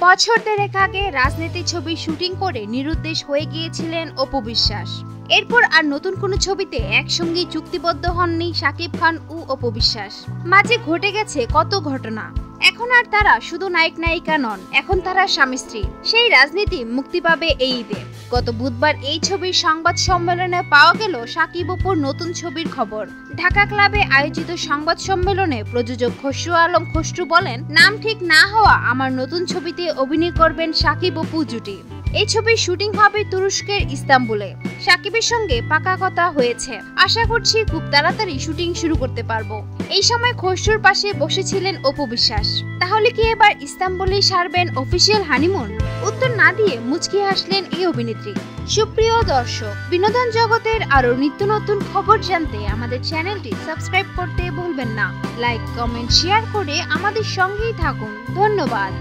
বছর দেড়েক আগে রাজনীতি ছবি শুটিং করে নিরুদ্দেশ হয়ে গিয়েছিলেন অপু বিশ্বাস। এরপর আর নতুন কোনো ছবিতে একসঙ্গে চুক্তিবদ্ধ হননি শাকিব খান ও অপু বিশ্বাস। মাঝে ঘটে গেছে কত ঘটনা। এখন আর তারা শুধু নায়ক নায়িকা নন, এখন তারা স্বামী স্ত্রী। সেই রাজনীতি মুক্তি পাবে এই ঈদে। গত বুধবার এই ছবির সংবাদ সম্মেলনে পাওয়া গেল শাকিব অপুর নতুন ছবির খবর। ঢাকা ক্লাবে আয়োজিত সংবাদ সম্মেলনে প্রযোজক খসরু আলম খসরু বলেন, নাম ঠিক না হওয়া আমার নতুন ছবিতে অভিনয় করবেন শাকিব অপু জুটি। এই ছবির শুটিং হবে তুরস্কের ইস্তাম্বুলে। শাকিবের সঙ্গে পাকা কথা হয়েছে, আশা করছি খুব তাড়াতাড়ি শুটিং শুরু করতে পারবো। এই সময় খসরুর পাশে বসেছিলেন অপু বিশ্বাস। তাহলে কি এবার ইস্তাম্বুলেই সারবেন অফিসিয়াল হানিমুন? উত্তর না দিয়ে মুচকি হাসলেন এই অভিনেত্রী। সুপ্রিয় দর্শক, বিনোদন জগতের আরো নিত্য নতুন খবর জানতে আমাদের চ্যানেলটি সাবস্ক্রাইব করতে ভুলবেন না। লাইক, কমেন্ট, শেয়ার করে আমাদের সঙ্গেই থাকুন। ধন্যবাদ।